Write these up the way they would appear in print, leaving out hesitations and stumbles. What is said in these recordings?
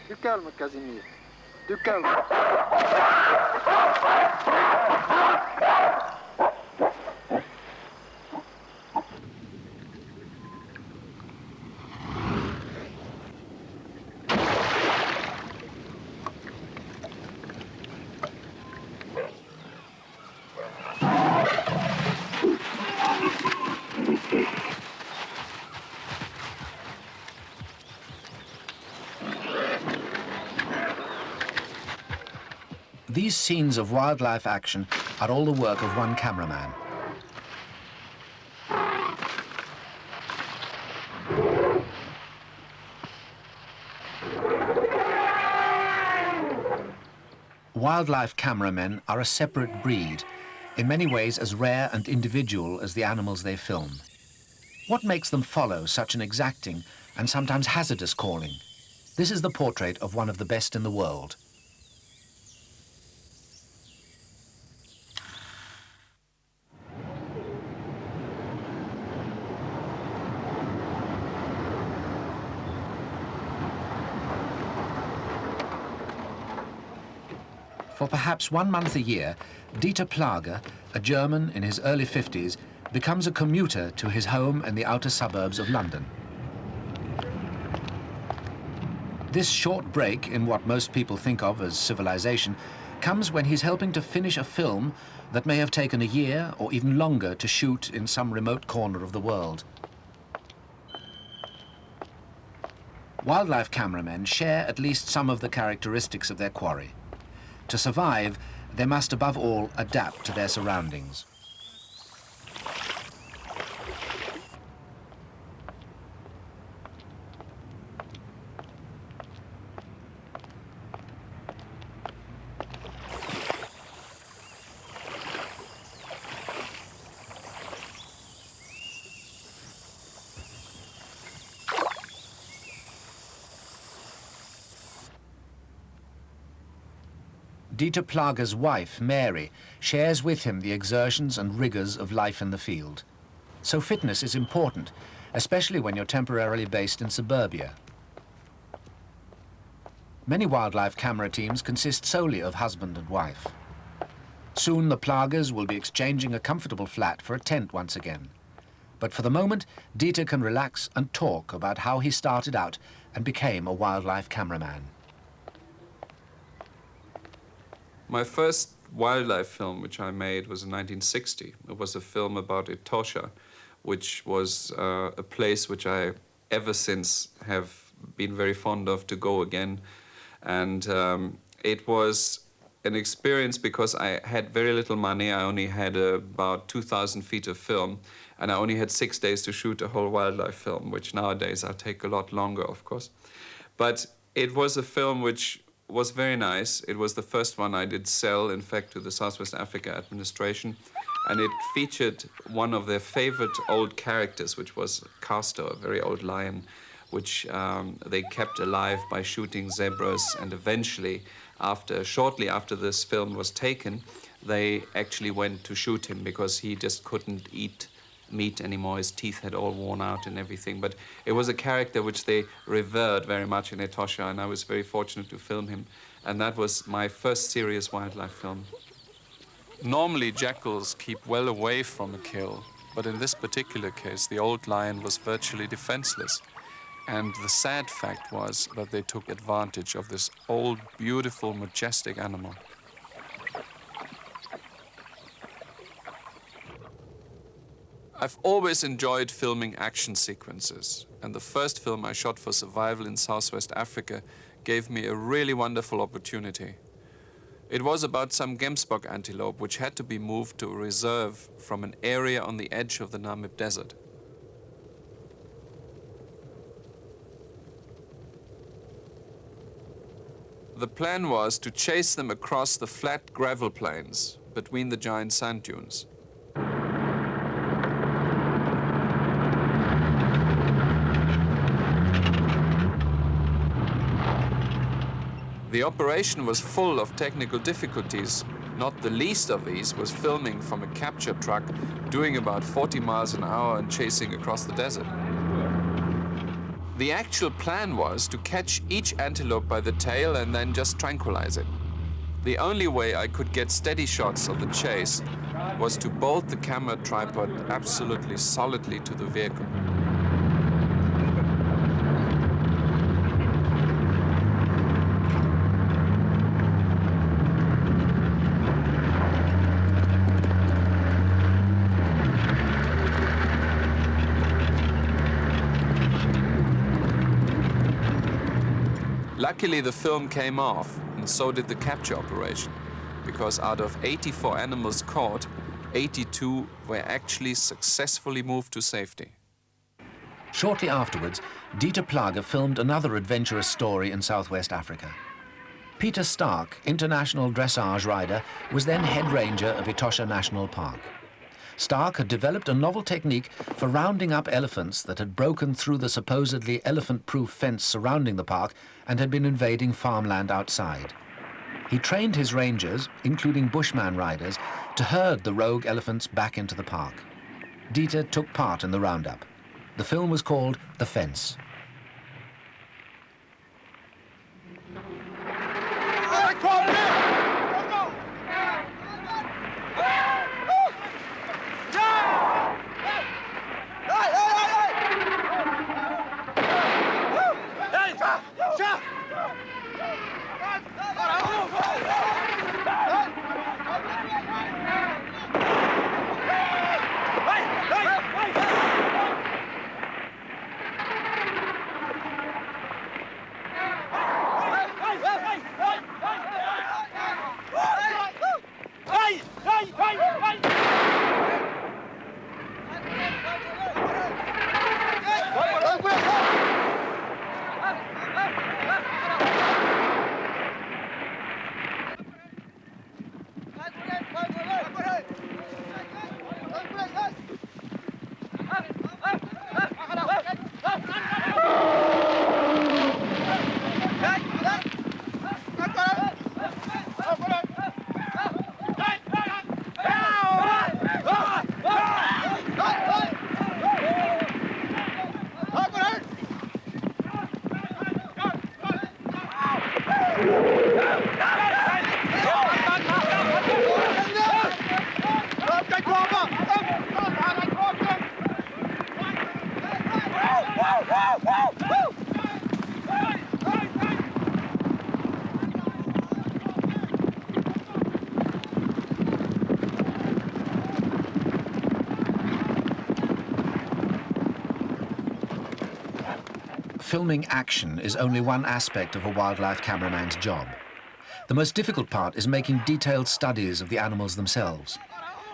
Du calme, Casimir. Du calme. These scenes of wildlife action are all the work of one cameraman. Wildlife cameramen are a separate breed, in many ways as rare and individual as the animals they film. What makes them follow such an exacting and sometimes hazardous calling? This is the portrait of one of the best in the world. For perhaps 1 month a year, Dieter Plage, a German in his early 50s, becomes a commuter to his home in the outer suburbs of London. This short break in what most people think of as civilization comes when he's helping to finish a film that may have taken a year or even longer to shoot in some remote corner of the world. Wildlife cameramen share at least some of the characteristics of their quarry. To survive, they must above all adapt to their surroundings. Dieter Plage's wife, Mary, shares with him the exertions and rigors of life in the field. So fitness is important, especially when you're temporarily based in suburbia. Many wildlife camera teams consist solely of husband and wife. Soon the Plages will be exchanging a comfortable flat for a tent once again. But for the moment, Dieter can relax and talk about how he started out and became a wildlife cameraman. My first wildlife film, which I made, was in 1960. It was a film about Etosha, which was a place which I ever since have been very fond of to go again. And it was an experience because I had very little money. I only had about 2,000 feet of film, and I only had 6 days to shoot a whole wildlife film, which nowadays I'll take a lot longer, of course. But it was a film which was very nice. It was the first one I did sell, in fact, to the Southwest Africa administration. And it featured one of their favorite old characters, which was Castor, a very old lion, which they kept alive by shooting zebras. And eventually, shortly after this film was taken, they actually went to shoot him because he just couldn't eat meat anymore. His teeth had all worn out and everything. But it was a character which they revered very much in Etosha, and I was very fortunate to film him. And that was my first serious wildlife film. Normally, jackals keep well away from a kill, but in this particular case, the old lion was virtually defenseless. And the sad fact was that they took advantage of this old, beautiful, majestic animal. I've always enjoyed filming action sequences, and the first film I shot for survival in Southwest Africa gave me a really wonderful opportunity. It was about some gemsbok antelope which had to be moved to a reserve from an area on the edge of the Namib Desert. The plan was to chase them across the flat gravel plains between the giant sand dunes. The operation was full of technical difficulties. Not the least of these was filming from a capture truck doing about 40 miles an hour and chasing across the desert. The actual plan was to catch each antelope by the tail and then just tranquilize it. The only way I could get steady shots of the chase was to bolt the camera tripod absolutely solidly to the vehicle. Luckily, the film came off, and so did the capture operation, because out of 84 animals caught, 82 were actually successfully moved to safety. Shortly afterwards, Dieter Plage filmed another adventurous story in southwest Africa. Peter Stark, international dressage rider, was then head ranger of Etosha National Park. Stark had developed a novel technique for rounding up elephants that had broken through the supposedly elephant-proof fence surrounding the park and had been invading farmland outside. He trained his rangers, including bushman riders, to herd the rogue elephants back into the park. Dieter took part in the roundup. The film was called The Fence. Filming action is only one aspect of a wildlife cameraman's job. The most difficult part is making detailed studies of the animals themselves.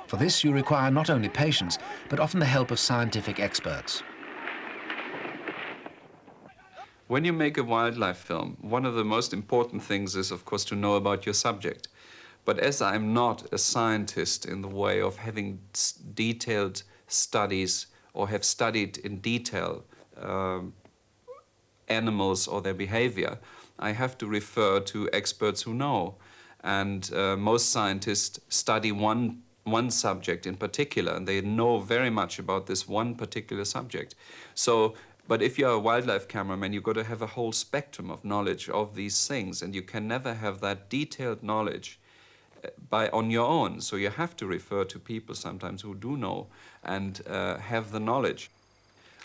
For this, you require not only patience, but often the help of scientific experts. When you make a wildlife film, one of the most important things is, of course, to know about your subject. But as I'm not a scientist in the way of having detailed studies or have studied in detail animals or their behavior, I have to refer to experts who know. And most scientists study one subject in particular, and they know very much about this one particular subject. So, but if you're a wildlife cameraman, you've got to have a whole spectrum of knowledge of these things, and you can never have that detailed knowledge on your own. So you have to refer to people sometimes who do know and have the knowledge.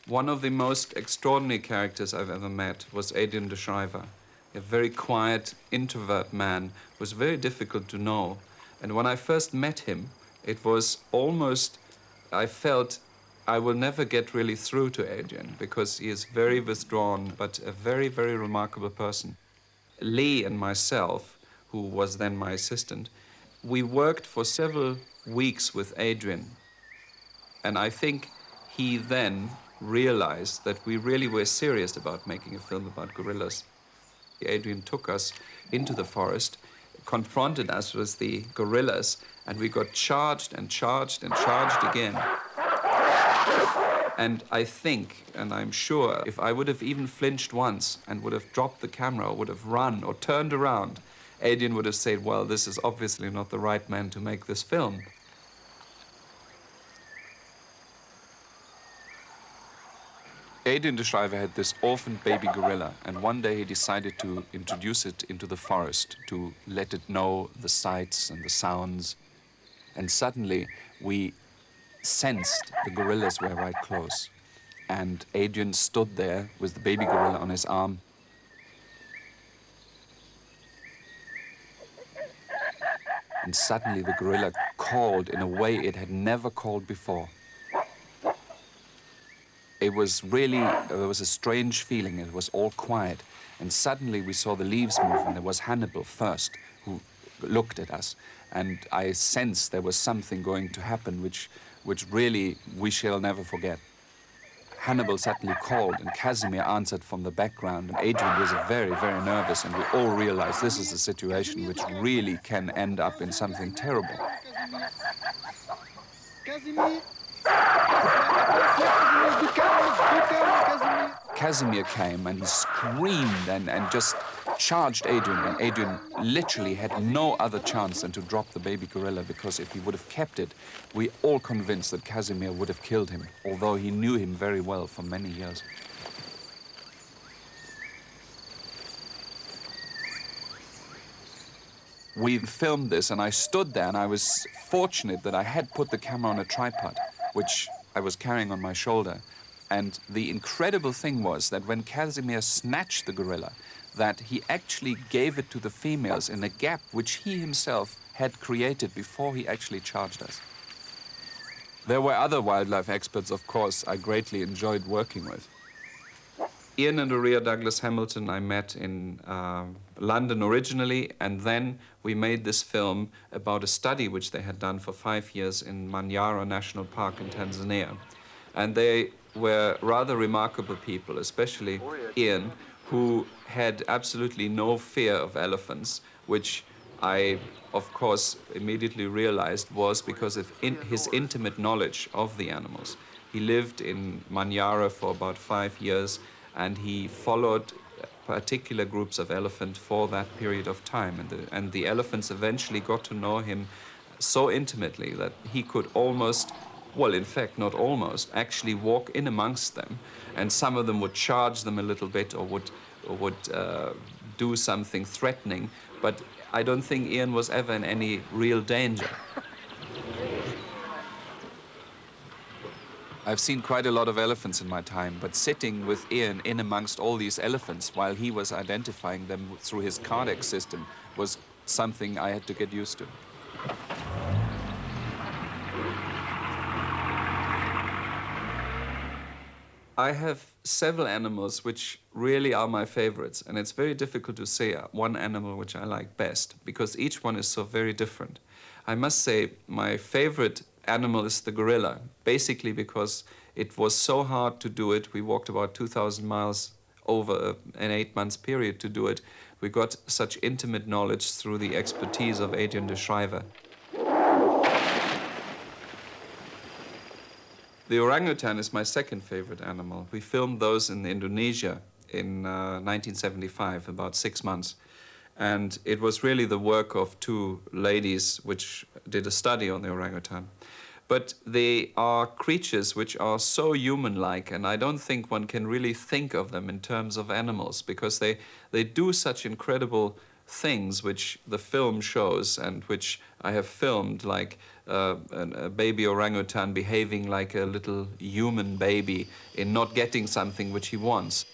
One of the most extraordinary characters I've ever met was Adrian De Shriver, a very quiet, introvert man who was very difficult to know. And when I first met him, it was almost, I felt I will never get really through to Adrian because he is very withdrawn, but a very, very remarkable person. Lee and myself, who was then my assistant, we worked for several weeks with Adrian. And I think he then realized that we really were serious about making a film about gorillas. Adrian took us into the forest, confronted us with the gorillas, and we got charged and charged and charged again. And I think, and I'm sure, if I would have even flinched once and would have dropped the camera or would have run or turned around, Adrian would have said, well, this is obviously not the right man to make this film. Adrian De Shriver had this orphaned baby gorilla, and one day he decided to introduce it into the forest to let it know the sights and the sounds. And suddenly we sensed the gorillas were right close. And Adrian stood there with the baby gorilla on his arm. And suddenly the gorilla called in a way it had never called before. It was really, there was a strange feeling. It was all quiet. And suddenly we saw the leaves move, and there was Hannibal first, who looked at us. And I sensed there was something going to happen, which really we shall never forget. Hannibal suddenly called, and Casimir answered from the background, and Adrian was very, very nervous, and we all realized this is a situation which really can end up in something terrible. Casimir came and he screamed and just charged Adrian, and Adrian literally had no other chance than to drop the baby gorilla, because if he would have kept it, we all convinced that Casimir would have killed him, although he knew him very well for many years. We filmed this, and I stood there, and I was fortunate that I had put the camera on a tripod, which I was carrying on my shoulder. And the incredible thing was that when Casimir snatched the gorilla, that he actually gave it to the females in a gap which he himself had created before he actually charged us. There were other wildlife experts, of course, I greatly enjoyed working with. Ian and Aurea Douglas Hamilton I met in London originally, and then we made this film about a study which they had done for 5 years in Manyara National Park in Tanzania. And they were rather remarkable people, especially Ian, who had absolutely no fear of elephants, which I, of course, immediately realized was because of his intimate knowledge of the animals. He lived in Manyara for about 5 years, and he followed particular groups of elephant for that period of time. And the elephants eventually got to know him so intimately that he could almost, well, in fact, not almost, actually walk in amongst them. And some of them would charge them a little bit or would do something threatening. But I don't think Ian was ever in any real danger. I've seen quite a lot of elephants in my time, but sitting with Ian in amongst all these elephants while he was identifying them through his cardiac system was something I had to get used to. I have several animals which really are my favorites, and it's very difficult to say one animal which I like best, because each one is so very different. I must say my favorite animal is the gorilla, basically because it was so hard to do it. We walked about 2,000 miles over an 8 months period to do it. We got such intimate knowledge through the expertise of Adrian De Shriver. The orangutan is my second favorite animal. We filmed those in Indonesia in 1975, about 6 months. And it was really the work of two ladies which did a study on the orangutan. But they are creatures which are so human-like, and I don't think one can really think of them in terms of animals, because they do such incredible things which the film shows and which I have filmed, like a baby orangutan behaving like a little human baby in not getting something which he wants.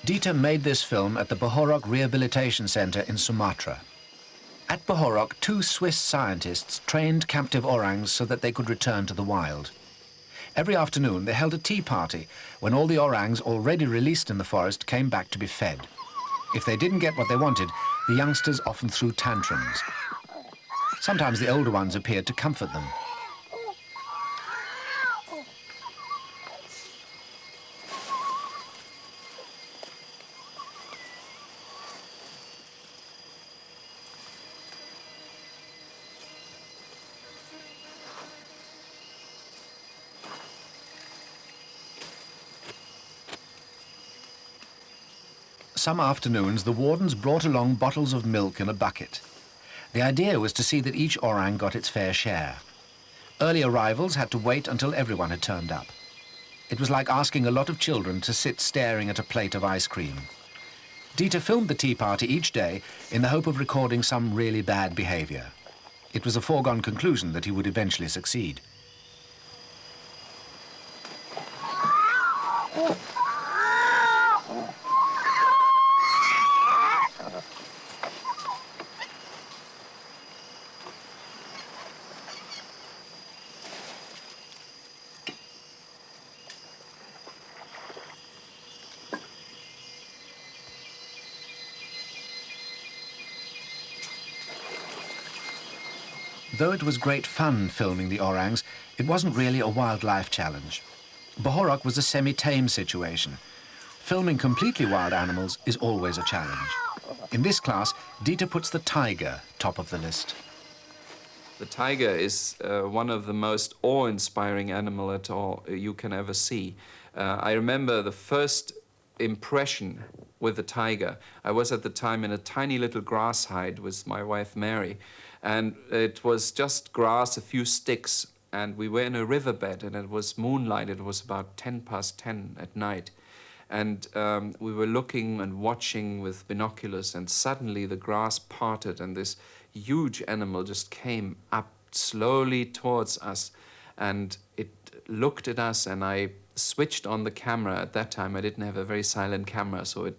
Dieter made this film at the Behorok Rehabilitation Center in Sumatra. At Behorok, 2 Swiss scientists trained captive orangs so that they could return to the wild. Every afternoon, they held a tea party when all the orangs already released in the forest came back to be fed. If they didn't get what they wanted, the youngsters often threw tantrums. Sometimes the older ones appeared to comfort them. Some afternoons, the wardens brought along bottles of milk in a bucket. The idea was to see that each orang got its fair share. Early arrivals had to wait until everyone had turned up. It was like asking a lot of children to sit staring at a plate of ice cream. Dieter filmed the tea party each day in the hope of recording some really bad behavior. It was a foregone conclusion that he would eventually succeed. Though it was great fun filming the orangs, it wasn't really a wildlife challenge. Bohorup was a semi-tame situation. Filming completely wild animals is always a challenge. In this class, Dieter puts the tiger top of the list. The tiger is one of the most awe-inspiring animal at all you can ever see. I remember the first impression with the tiger. I was at the time in a tiny little grass hide with my wife Mary, and it was just grass, a few sticks, and we were in a riverbed, and it was moonlight. It was about 10:10 at night, and we were looking and watching with binoculars, and suddenly the grass parted, and this huge animal just came up slowly towards us, and it looked at us, and I switched on the camera. At that time I didn't have a very silent camera, so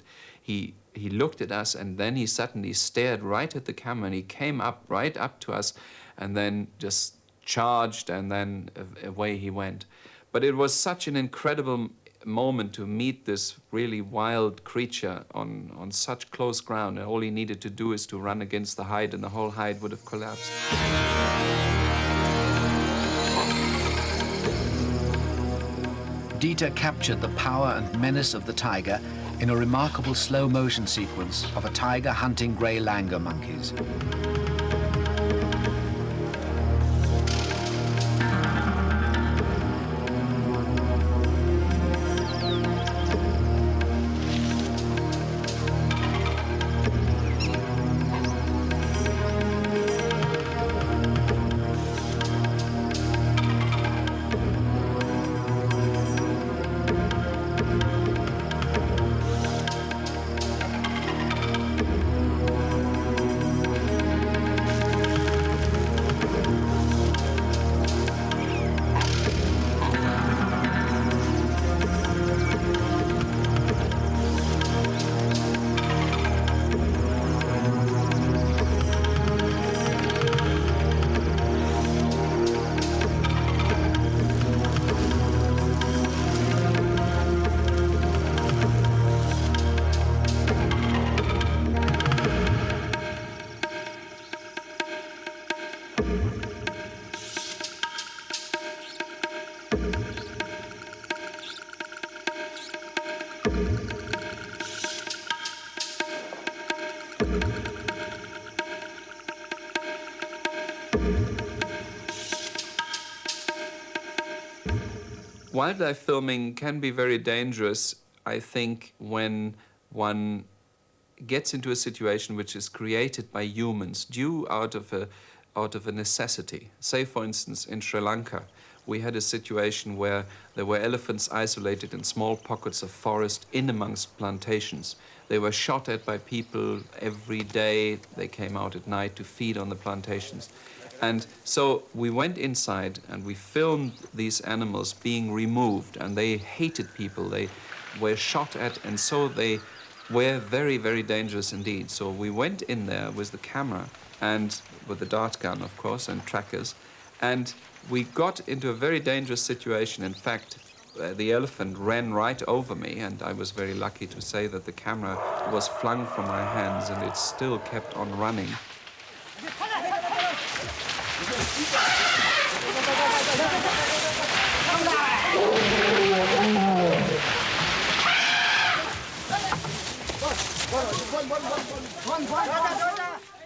he looked at us, and then he suddenly stared right at the camera, and he came up right up to us and then just charged, and then away he went. But it was such an incredible moment to meet this really wild creature on such close ground, and all he needed to do is to run against the hide, and the whole hide would have collapsed. Dieter captured the power and menace of the tiger in a remarkable slow-motion sequence of a tiger hunting grey langur monkeys. Wildlife filming can be very dangerous, I think, when one gets into a situation which is created by humans due out of a necessity. Say, for instance, in Sri Lanka, we had a situation where there were elephants isolated in small pockets of forest in amongst plantations. They were shot at by people every day. They came out at night to feed on the plantations. And so we went inside and we filmed these animals being removed, and they hated people. They were shot at, and so they were very, very dangerous indeed. So we went in there with the camera and with the dart gun, of course, and trackers, and we got into a very dangerous situation. In fact, the elephant ran right over me, and I was very lucky to say that the camera was flung from my hands and it still kept on running.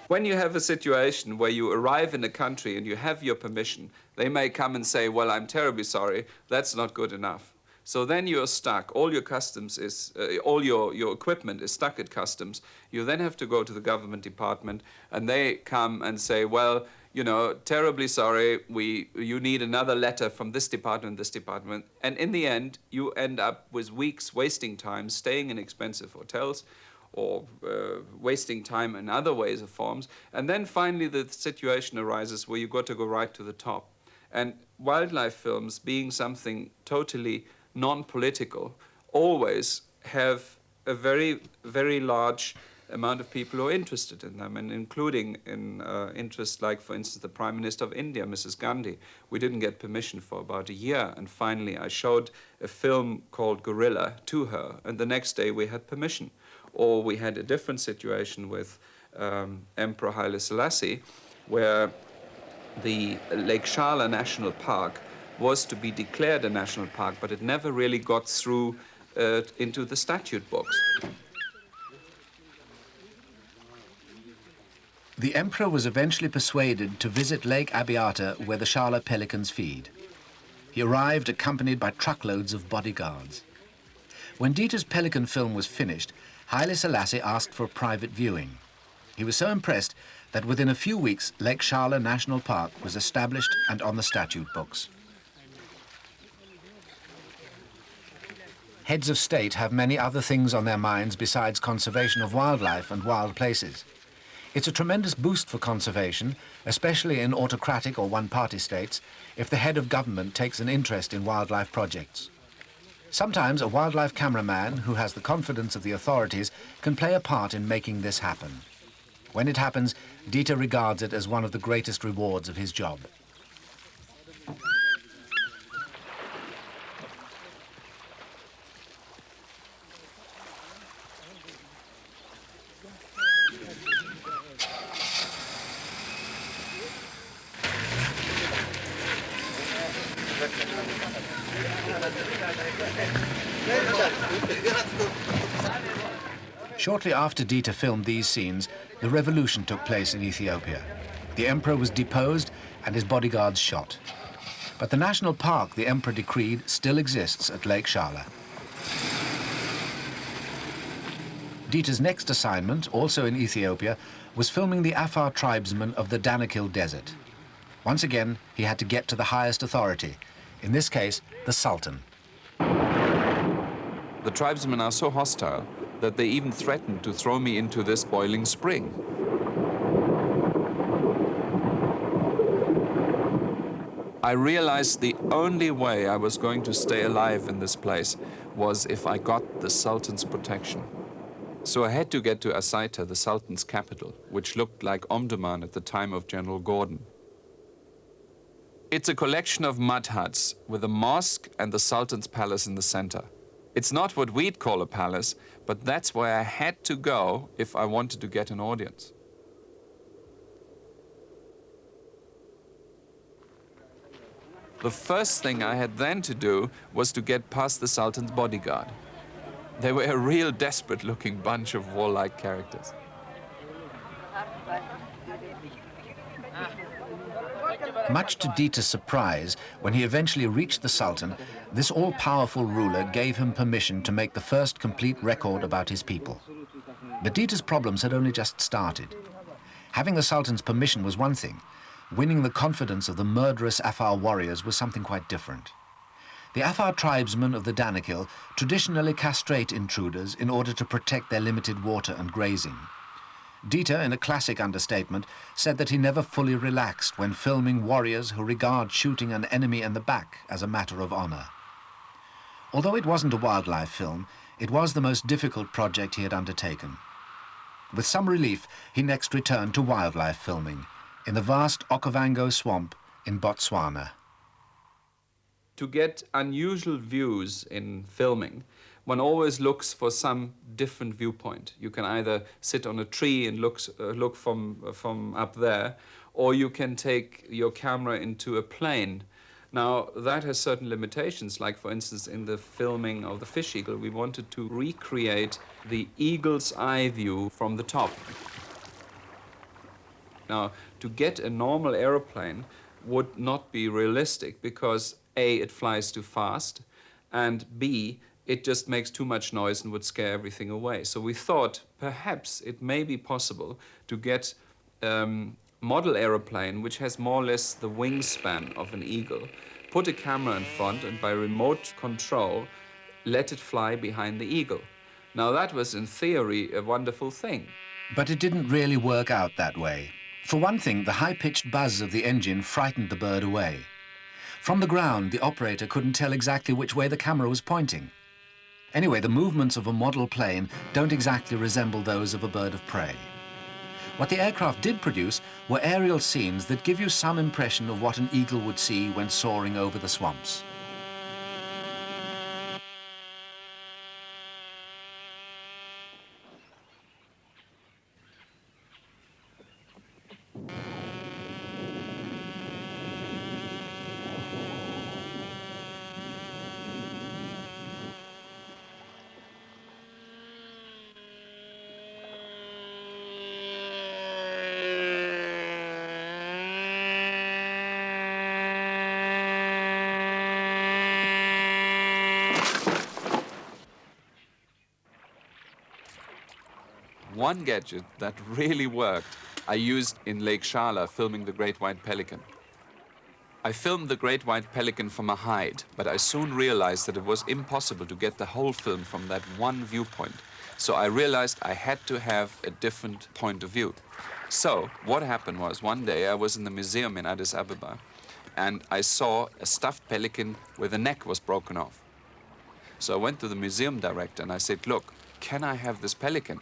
When you have a situation where you arrive in a country and you have your permission, they may come and say, well, I'm terribly sorry, that's not good enough. So then you're stuck. All your customs is, all your equipment is stuck at customs. You then have to go to the government department, and they come and say, well, you know, terribly sorry, you need another letter from this department. And in the end, you end up with weeks wasting time, staying in expensive hotels, or wasting time in other ways or forms. And then finally the situation arises where you got to go right to the top. And wildlife films, being something totally non-political, always have a very, very large amount of people who are interested in them, and including in interest, like, for instance, the Prime Minister of India, Mrs. Gandhi. We didn't get permission for about a year, and finally I showed a film called Gorilla to her, and the next day we had permission. Or we had a different situation with Emperor Haile Selassie, where the Lake Shala National Park was to be declared a national park, but it never really got through into the statute books. The emperor was eventually persuaded to visit Lake Abiata, where the Shala pelicans feed. He arrived accompanied by truckloads of bodyguards. When Dieter's Pelican film was finished, Haile Selassie asked for a private viewing. He was so impressed that within a few weeks, Lake Shala National Park was established and on the statute books. Heads of state have many other things on their minds besides conservation of wildlife and wild places. It's a tremendous boost for conservation, especially in autocratic or one-party states, if the head of government takes an interest in wildlife projects. Sometimes a wildlife cameraman who has the confidence of the authorities can play a part in making this happen. When it happens, Dieter regards it as one of the greatest rewards of his job. Shortly after Dieter filmed these scenes, the revolution took place in Ethiopia. The emperor was deposed and his bodyguards shot. But the national park the emperor decreed still exists at Lake Shala. Dieter's next assignment, also in Ethiopia, was filming the Afar tribesmen of the Danakil Desert. Once again, he had to get to the highest authority, in this case, the Sultan. The tribesmen are so hostile that they even threatened to throw me into this boiling spring. I realized the only way I was going to stay alive in this place was if I got the Sultan's protection. So I had to get to Asaita, the Sultan's capital, which looked like Omdurman at the time of General Gordon. It's a collection of mud huts with a mosque and the Sultan's palace in the center. It's not what we'd call a palace, but that's where I had to go if I wanted to get an audience. The first thing I had then to do was to get past the Sultan's bodyguard. They were a real desperate-looking bunch of warlike characters. Much to Dieter's surprise, when he eventually reached the Sultan, this all-powerful ruler gave him permission to make the first complete record about his people. But Dieter's problems had only just started. Having the Sultan's permission was one thing. Winning the confidence of the murderous Afar warriors was something quite different. The Afar tribesmen of the Danakil traditionally castrate intruders in order to protect their limited water and grazing. Dieter, in a classic understatement, said that he never fully relaxed when filming warriors who regard shooting an enemy in the back as a matter of honor. Although it wasn't a wildlife film, it was the most difficult project he had undertaken. With some relief, he next returned to wildlife filming in the vast Okavango swamp in Botswana. To get unusual views in filming, one always looks for some different viewpoint. You can either sit on a tree and look from up there, or you can take your camera into a plane. Now, that has certain limitations, like, for instance, in the filming of the fish eagle, we wanted to recreate the eagle's eye view from the top. Now, to get a normal aeroplane would not be realistic because A, it flies too fast, and B, it just makes too much noise and would scare everything away. So we thought perhaps it may be possible to get model aeroplane, which has more or less the wingspan of an eagle, put a camera in front, and by remote control, let it fly behind the eagle. Now that was, in theory, a wonderful thing. But it didn't really work out that way. For one thing, the high-pitched buzz of the engine frightened the bird away. From the ground, the operator couldn't tell exactly which way the camera was pointing. Anyway, the movements of a model plane don't exactly resemble those of a bird of prey. What the aircraft did produce were aerial scenes that give you some impression of what an eagle would see when soaring over the swamps. One gadget that really worked, I used in Lake Shala filming the great white pelican. I filmed the great white pelican from a height, but I soon realized that it was impossible to get the whole film from that one viewpoint. So I realized I had to have a different point of view. So what happened was, one day I was in the museum in Addis Ababa, and I saw a stuffed pelican where the neck was broken off. So I went to the museum director and I said, "Look, can I have this pelican?"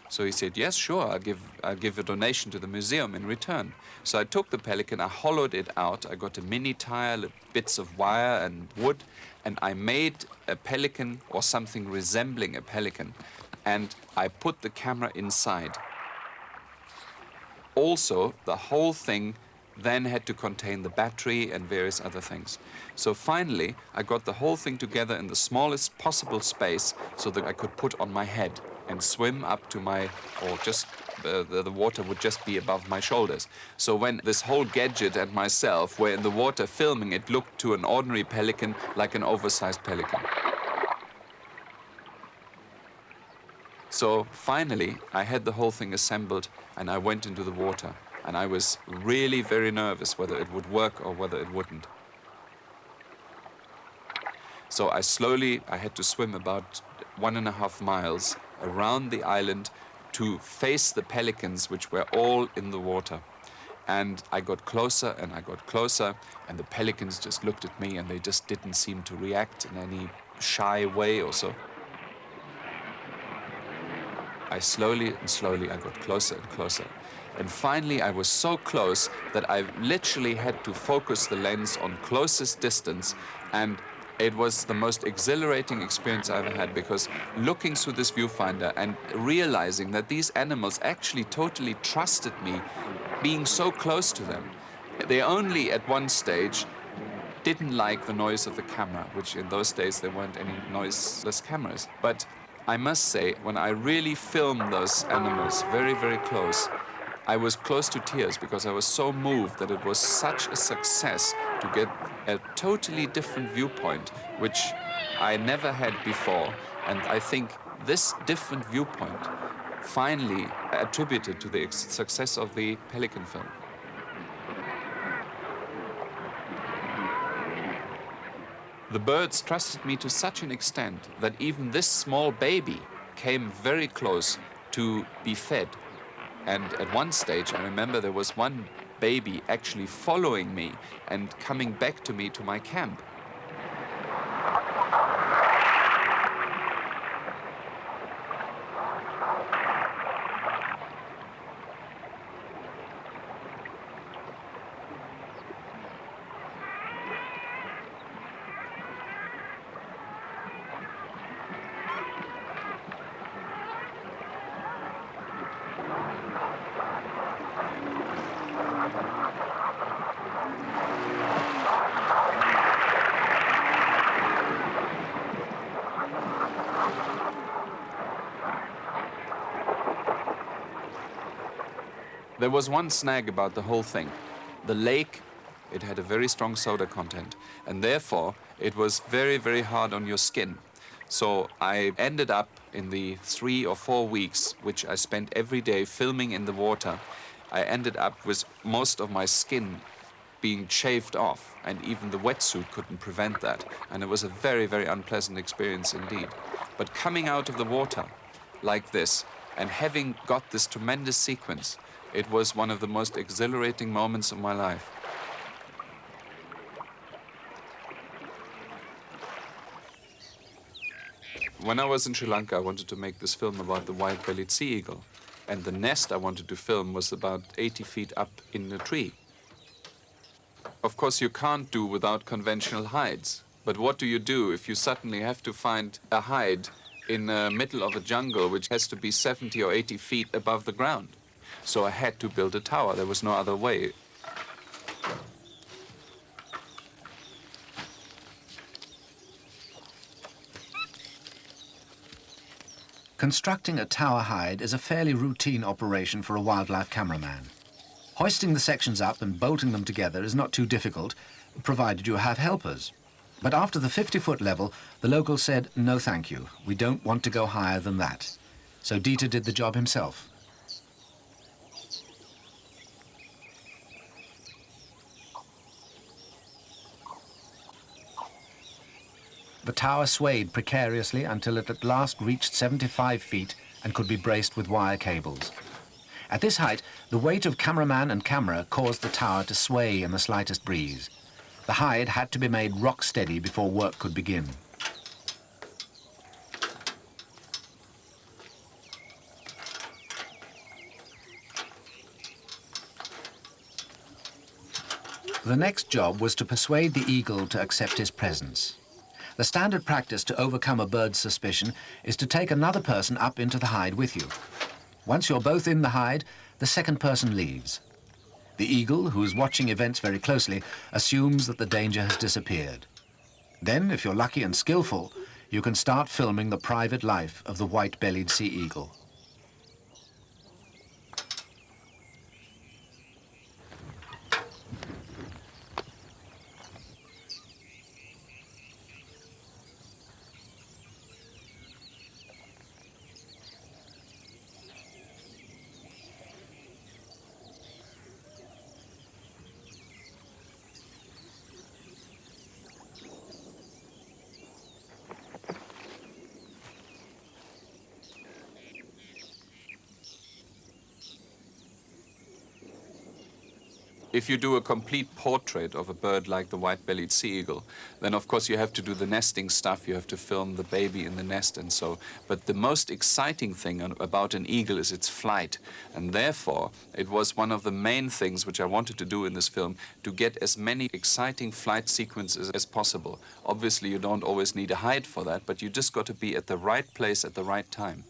So he said, "Yes, sure, I'll give a donation to the museum in return." So I took the pelican, I hollowed it out, I got a mini tire, bits of wire and wood, and I made a pelican or something resembling a pelican, and I put the camera inside. Also, the whole thing then had to contain the battery and various other things. So finally, I got the whole thing together in the smallest possible space so that I could put on my head and swim up to my, or just the water would just be above my shoulders. So when this whole gadget and myself were in the water filming, it looked to an ordinary pelican like an oversized pelican. So finally, I had the whole thing assembled and I went into the water. And I was really very nervous whether it would work or whether it wouldn't. So I had to swim about 1.5 miles around the island to face the pelicans, which were all in the water. And I got closer and I got closer, and the pelicans just looked at me and they just didn't seem to react in any shy way or so. I slowly got closer and closer. And finally, I was so close that I literally had to focus the lens on closest distance, and it was the most exhilarating experience I ever had, because looking through this viewfinder and realizing that these animals actually totally trusted me, being so close to them. They only at one stage didn't like the noise of the camera, which in those days there weren't any noiseless cameras. But I must say, when I really filmed those animals very, very close, I was close to tears because I was so moved that it was such a success to get a totally different viewpoint, which I never had before. And I think this different viewpoint finally attributed to the success of the Pelican film. The birds trusted me to such an extent that even this small baby came very close to be fed. And at one stage, I remember there was one baby actually following me and coming back to me to my camp. There was one snag about the whole thing. The lake, it had a very strong soda content, and therefore it was very, very hard on your skin. So I ended up in the 3 or 4 weeks, which I spent every day filming in the water, I ended up with most of my skin being chafed off, and even the wetsuit couldn't prevent that. And it was a very, very unpleasant experience indeed. But coming out of the water like this, and having got this tremendous sequence, it was one of the most exhilarating moments of my life. When I was in Sri Lanka, I wanted to make this film about the white-bellied sea eagle. And the nest I wanted to film was about 80 feet up in a tree. Of course, you can't do without conventional hides. But what do you do if you suddenly have to find a hide in the middle of a jungle which has to be 70 or 80 feet above the ground? So I had to build a tower. There was no other way. Constructing a tower hide is a fairly routine operation for a wildlife cameraman. Hoisting the sections up and bolting them together is not too difficult, provided you have helpers. But after the 50-foot level, the locals said, no thank you, we don't want to go higher than that. So Dieter did the job himself. The tower swayed precariously until it at last reached 75 feet and could be braced with wire cables. At this height, the weight of cameraman and camera caused the tower to sway in the slightest breeze. The hide had to be made rock steady before work could begin. The next job was to persuade the eagle to accept his presence. The standard practice to overcome a bird's suspicion is to take another person up into the hide with you. Once you're both in the hide, the second person leaves. The eagle, who is watching events very closely, assumes that the danger has disappeared. Then, if you're lucky and skillful, you can start filming the private life of the white-bellied sea eagle. If you do a complete portrait of a bird like the white-bellied sea eagle, then of course you have to do the nesting stuff, you have to film the baby in the nest and so. But the most exciting thing about an eagle is its flight. And therefore, it was one of the main things which I wanted to do in this film, to get as many exciting flight sequences as possible. Obviously, you don't always need a hide for that, but you just got to be at the right place at the right time.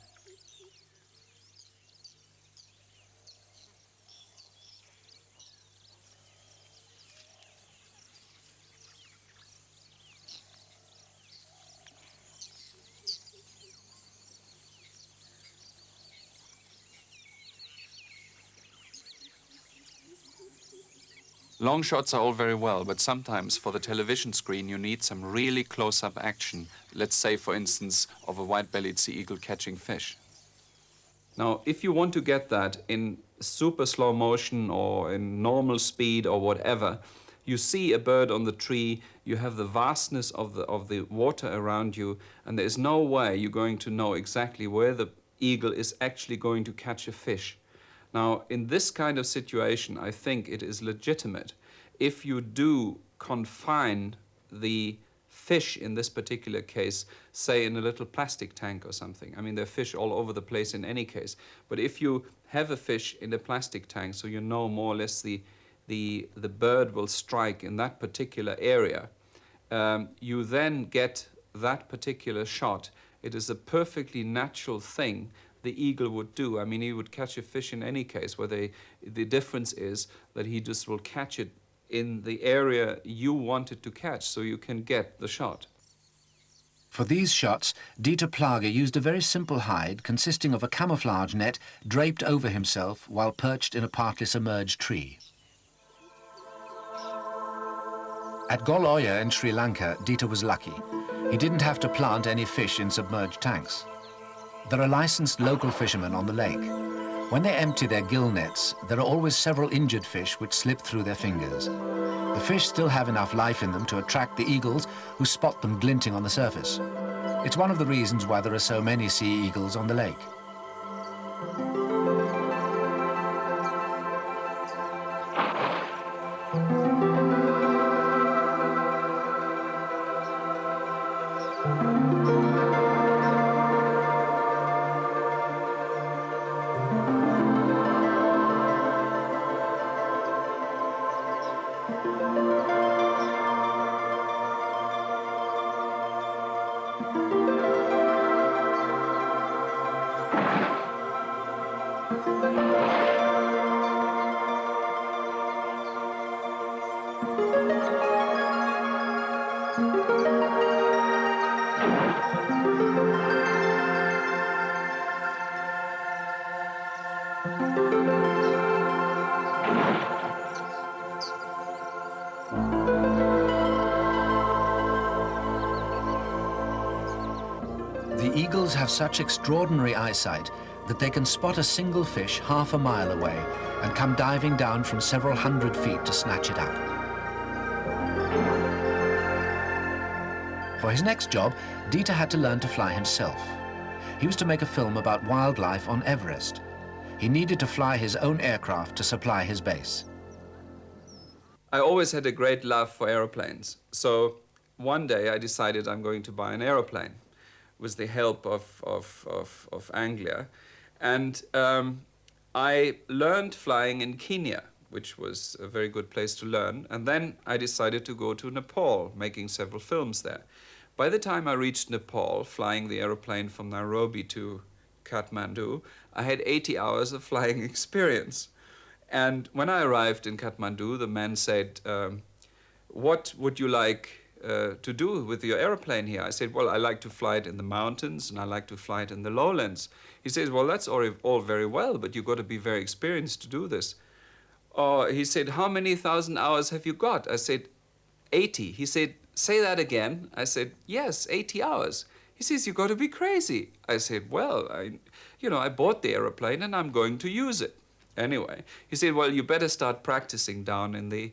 Long shots are all very well, but sometimes for the television screen you need some really close-up action. Let's say, for instance, of a white-bellied sea eagle catching fish. Now, if you want to get that in super slow motion or in normal speed or whatever, you see a bird on the tree, you have the vastness of the water around you, and there is no way you're going to know exactly where the eagle is actually going to catch a fish. Now, in this kind of situation, I think it is legitimate if you do confine the fish, in this particular case, say in a little plastic tank or something. I mean, there are fish all over the place in any case. But if you have a fish in a plastic tank, so you know more or less the bird will strike in that particular area, you then get that particular shot. It is a perfectly natural thing the eagle would do. I mean, he would catch a fish in any case, where the difference is that he just will catch it in the area you want it to catch, so you can get the shot. For these shots, Dieter Plage used a very simple hide consisting of a camouflage net draped over himself while perched in a partly submerged tree. At Goloya in Sri Lanka, Dieter was lucky. He didn't have to plant any fish in submerged tanks. There are licensed local fishermen on the lake. When they empty their gill nets, there are always several injured fish which slip through their fingers. The fish still have enough life in them to attract the eagles, who spot them glinting on the surface. It's one of the reasons why there are so many sea eagles on the lake. The eagles have such extraordinary eyesight that they can spot a single fish half a mile away and come diving down from several hundred feet to snatch it up. For his next job, Dieter had to learn to fly himself. He was to make a film about wildlife on Everest. He needed to fly his own aircraft to supply his base. I always had a great love for aeroplanes. So one day I decided I'm going to buy an aeroplane with the help of Anglia. And I learned flying in Kenya, which was a very good place to learn. And then I decided to go to Nepal, making several films there. By the time I reached Nepal, flying the aeroplane from Nairobi to Kathmandu, I had 80 hours of flying experience. And when I arrived in Kathmandu, the man said, what would you like to do with your aeroplane here? I said, well, I like to fly it in the mountains and I like to fly it in the lowlands. He says, well, that's all very well, but you've got to be very experienced to do this. He said, how many thousand hours have you got? I said, 80. He said, say that again. I said, yes, 80 hours. He says, you've got to be crazy. I said, well, I bought the aeroplane and I'm going to use it. Anyway, he said, well, you better start practicing down in the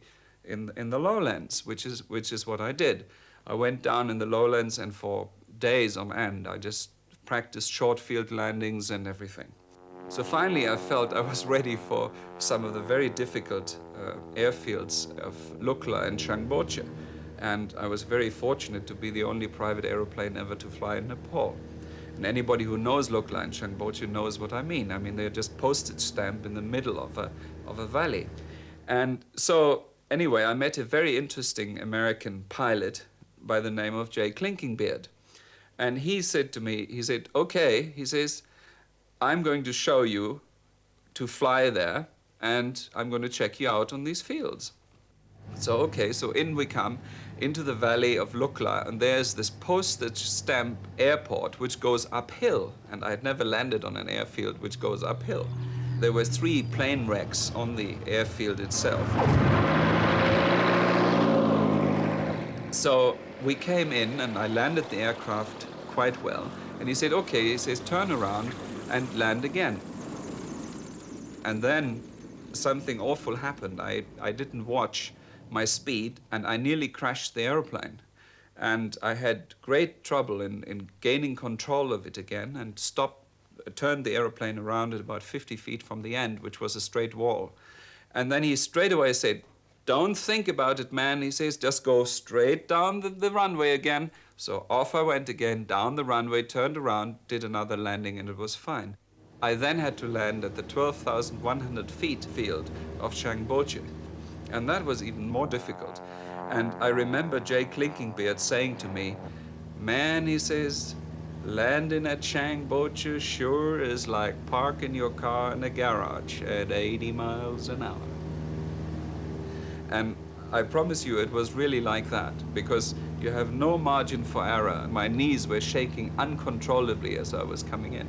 lowlands, which is what I did. I went down in the lowlands and for days on end, I just practiced short field landings and everything. So finally, I felt I was ready for some of the very difficult airfields of Lukla and Changboche. And I was very fortunate to be the only private aeroplane ever to fly in Nepal. And anybody who knows Lukla and Changboche knows what I mean. I mean, they're just postage stamp in the middle of a valley. And so, anyway, I met a very interesting American pilot by the name of Jay Klinkingbeard. And he said to me, he said, okay, he says, I'm going to show you to fly there and I'm going to check you out on these fields. So, okay, so in we come into the valley of Lukla, and there's this postage stamp airport which goes uphill, and I had never landed on an airfield which goes uphill. There were 3 plane wrecks on the airfield itself. So we came in and I landed the aircraft quite well, and he said, okay, he says, turn around and land again. And then something awful happened. I didn't watch my speed, and I nearly crashed the aeroplane. And I had great trouble in gaining control of it again and turned the aeroplane around at about 50 feet from the end, which was a straight wall. And then he straight away said, don't think about it, man. He says, just go straight down the runway again. So off I went again, down the runway, turned around, did another landing, and it was fine. I then had to land at the 12,100 feet field of Changboche. And that was even more difficult. And I remember Jay Klinkingbeard saying to me, man, he says, landing at Changboche sure is like parking your car in a garage at 80 miles an hour. And I promise you it was really like that, because you have no margin for error. My knees were shaking uncontrollably as I was coming in.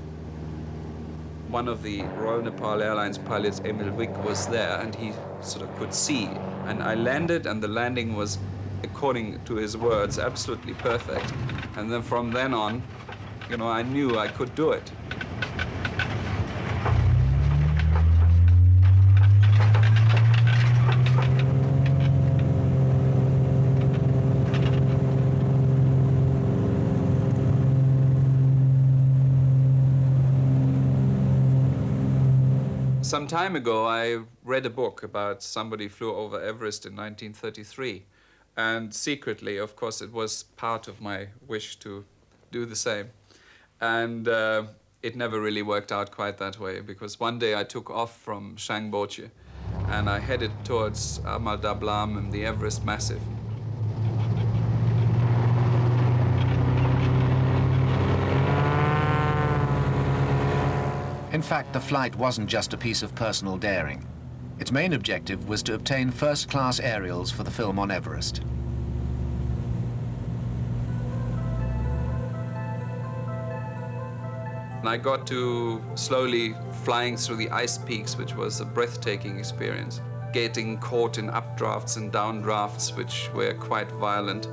One of the Royal Nepal Airlines pilots, Emil Wick, was there, and he sort of could see. And I landed, and the landing was, according to his words, absolutely perfect. And then from then on, I knew I could do it. Some time ago, I read a book about somebody flew over Everest in 1933. And secretly, of course, it was part of my wish to do the same. And it never really worked out quite that way, because one day I took off from Shangboche and I headed towards Amal Dablam and the Everest Massif. In fact, the flight wasn't just a piece of personal daring. Its main objective was to obtain first-class aerials for the film on Everest. And I got to slowly flying through the ice peaks, which was a breathtaking experience. Getting caught in updrafts and downdrafts, which were quite violent.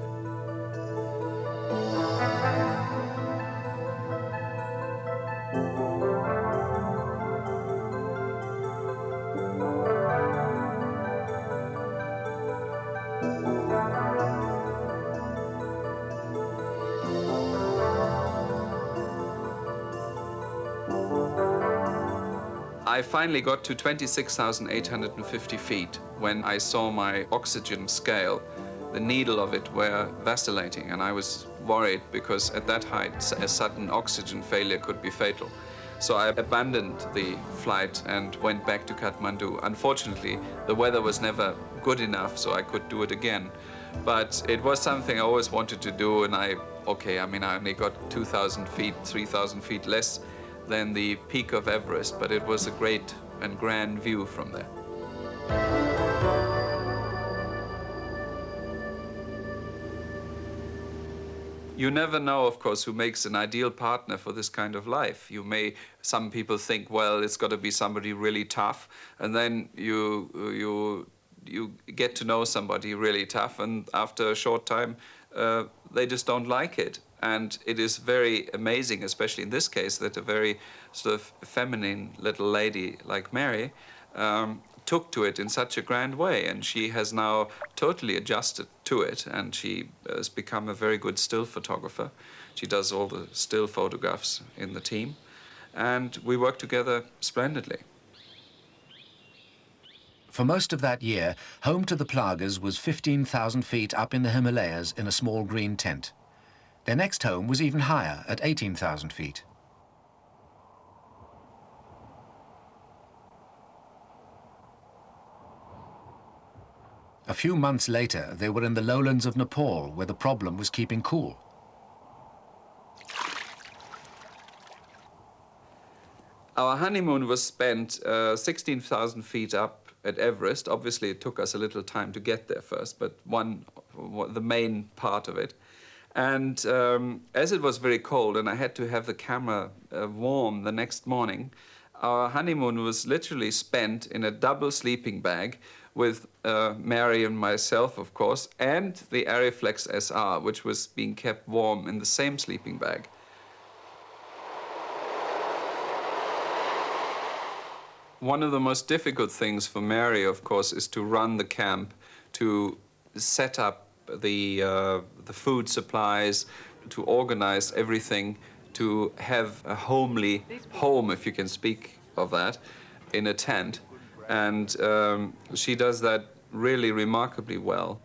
I finally got to 26,850 feet when I saw my oxygen scale. The needle of it were vacillating, and I was worried because at that height, a sudden oxygen failure could be fatal. So I abandoned the flight and went back to Kathmandu. Unfortunately, the weather was never good enough so I could do it again. But it was something I always wanted to do, and I only got 2,000 feet, 3,000 feet less than the peak of Everest, but it was a great and grand view from there. You never know, of course, who makes an ideal partner for this kind of life. Some people think, well, it's got to be somebody really tough, and then you get to know somebody really tough, and after a short time, they just don't like it. And it is very amazing, especially in this case, that a very sort of feminine little lady like Mary took to it in such a grand way. And she has now totally adjusted to it, and she has become a very good still photographer. She does all the still photographs in the team, and we work together splendidly. For most of that year, home to the Plagas was 15,000 feet up in the Himalayas in a small green tent. Their next home was even higher, at 18,000 feet. A few months later, they were in the lowlands of Nepal, where the problem was keeping cool. Our honeymoon was spent 16,000 feet up at Everest. Obviously, it took us a little time to get there first, but the main part of it. And as it was very cold and I had to have the camera warm the next morning, our honeymoon was literally spent in a double sleeping bag with Mary and myself, of course, and the Arriflex SR, which was being kept warm in the same sleeping bag. One of the most difficult things for Mary, of course, is to run the camp, to set up the food supplies, to organize everything, to have a homely home, if you can speak of that, in a tent. And she does that really remarkably well.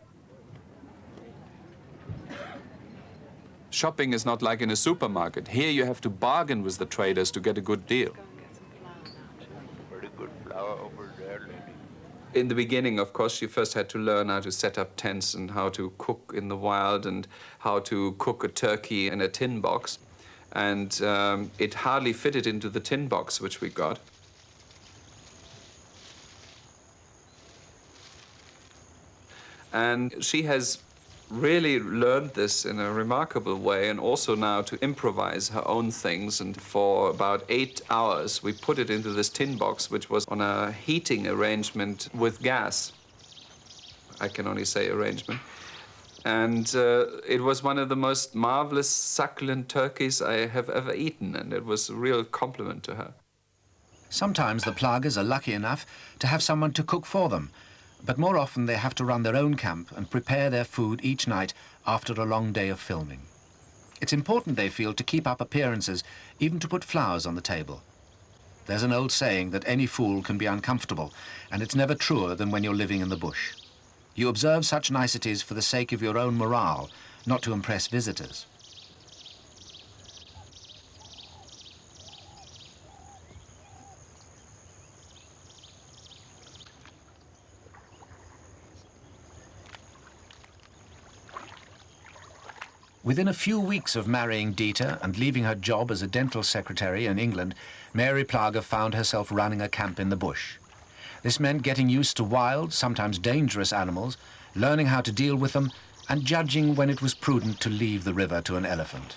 Shopping is not like in a supermarket. Here you have to bargain with the traders to get a good deal. In the beginning, of course, she first had to learn how to set up tents and how to cook in the wild and how to cook a turkey in a tin box. And it hardly fitted into the tin box which we got. And she has really learned this in a remarkable way, and also now to improvise her own things. And for about 8 hours, we put it into this tin box, which was on a heating arrangement with gas. I can only say arrangement. And it was one of the most marvelous, succulent turkeys I have ever eaten, and it was a real compliment to her. Sometimes the Plagas are lucky enough to have someone to cook for them, but more often they have to run their own camp and prepare their food each night after a long day of filming. It's important, they feel, to keep up appearances, even to put flowers on the table. There's an old saying that any fool can be uncomfortable, and it's never truer than when you're living in the bush. You observe such niceties for the sake of your own morale, not to impress visitors. Within a few weeks of marrying Dieter and leaving her job as a dental secretary in England, Mary Plage found herself running a camp in the bush. This meant getting used to wild, sometimes dangerous animals, learning how to deal with them, and judging when it was prudent to leave the river to an elephant.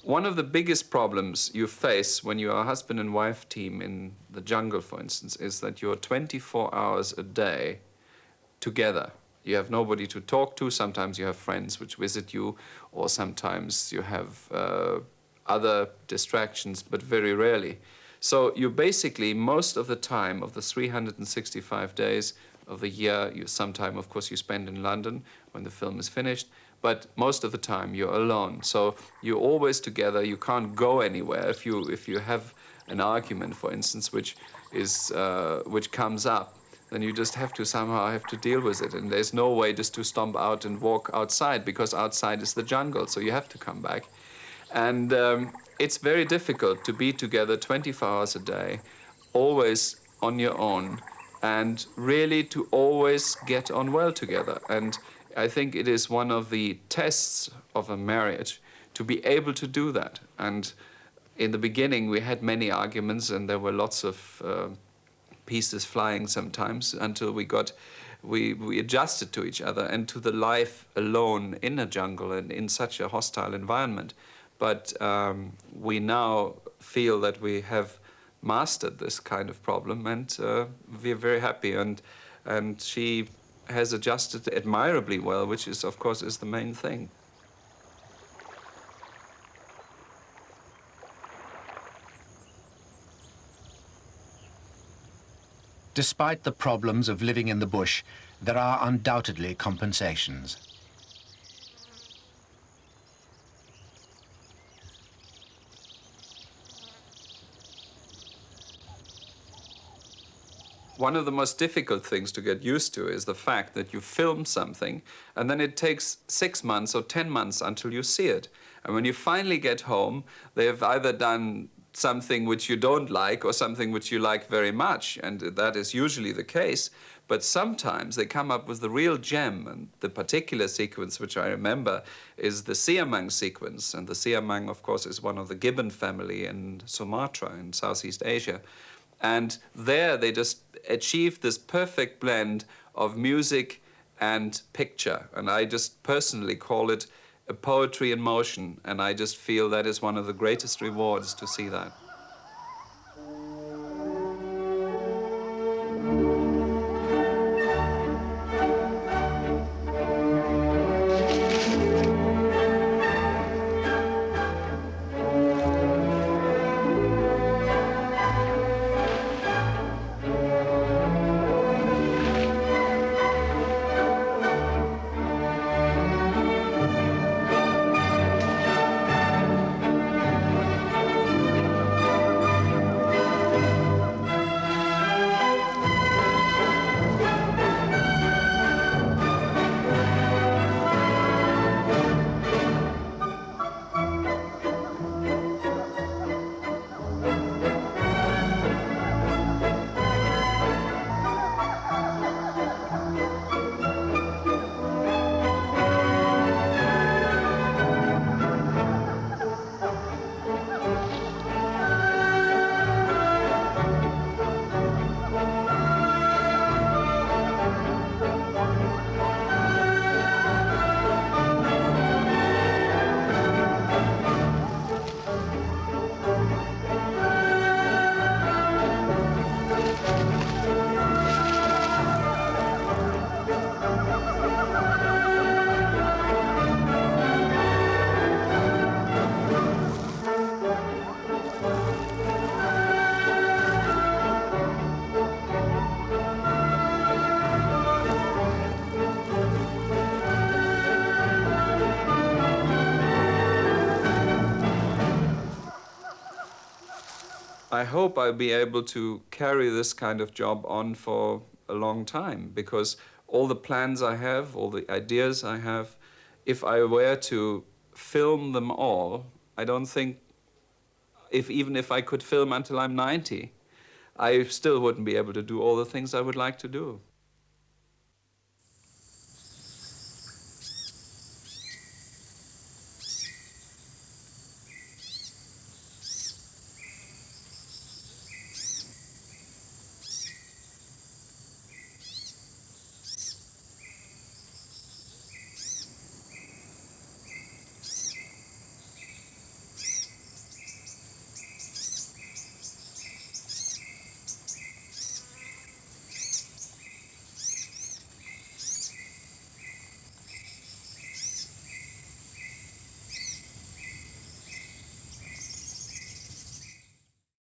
One of the biggest problems you face when you are a husband and wife team in the jungle, for instance, is that you're 24 hours a day together. You have nobody to talk to. Sometimes you have friends which visit you, or sometimes you have other distractions, but very rarely. So you basically, most of the time of the 365 days of the year, sometime, of course, you spend in London when the film is finished, but most of the time you're alone. So you're always together. You can't go anywhere. If you have an argument, for instance, which comes up, then you just have to somehow deal with it. And there's no way just to stomp out and walk outside, because outside is the jungle. So you have to come back. And it's very difficult to be together 24 hours a day, always on your own, and really to always get on well together. And I think it is one of the tests of a marriage to be able to do that. And in the beginning, we had many arguments, and there were lots of pieces flying sometimes, until we adjusted to each other and to the life alone in a jungle and in such a hostile environment. But we now feel that we have mastered this kind of problem, and we're very happy. And she has adjusted admirably well, which is, of course, is the main thing. Despite the problems of living in the bush, there are undoubtedly compensations. One of the most difficult things to get used to is the fact that you film something, and then it takes 6 months or 10 months until you see it. And when you finally get home, they have either done something which you don't like or something which you like very much, and that is usually the case. But sometimes they come up with the real gem, and the particular sequence which I remember is the siamang sequence. And the siamang, of course, is one of the gibbon family in Sumatra in Southeast Asia. And there they just achieved this perfect blend of music and picture. And I just personally call it a poetry in motion. And I just feel that is one of the greatest rewards to see that. I hope I'll be able to carry this kind of job on for a long time, because all the plans I have, all the ideas I have, if I were to film them all, I don't think, even if I could film until I'm 90, I still wouldn't be able to do all the things I would like to do.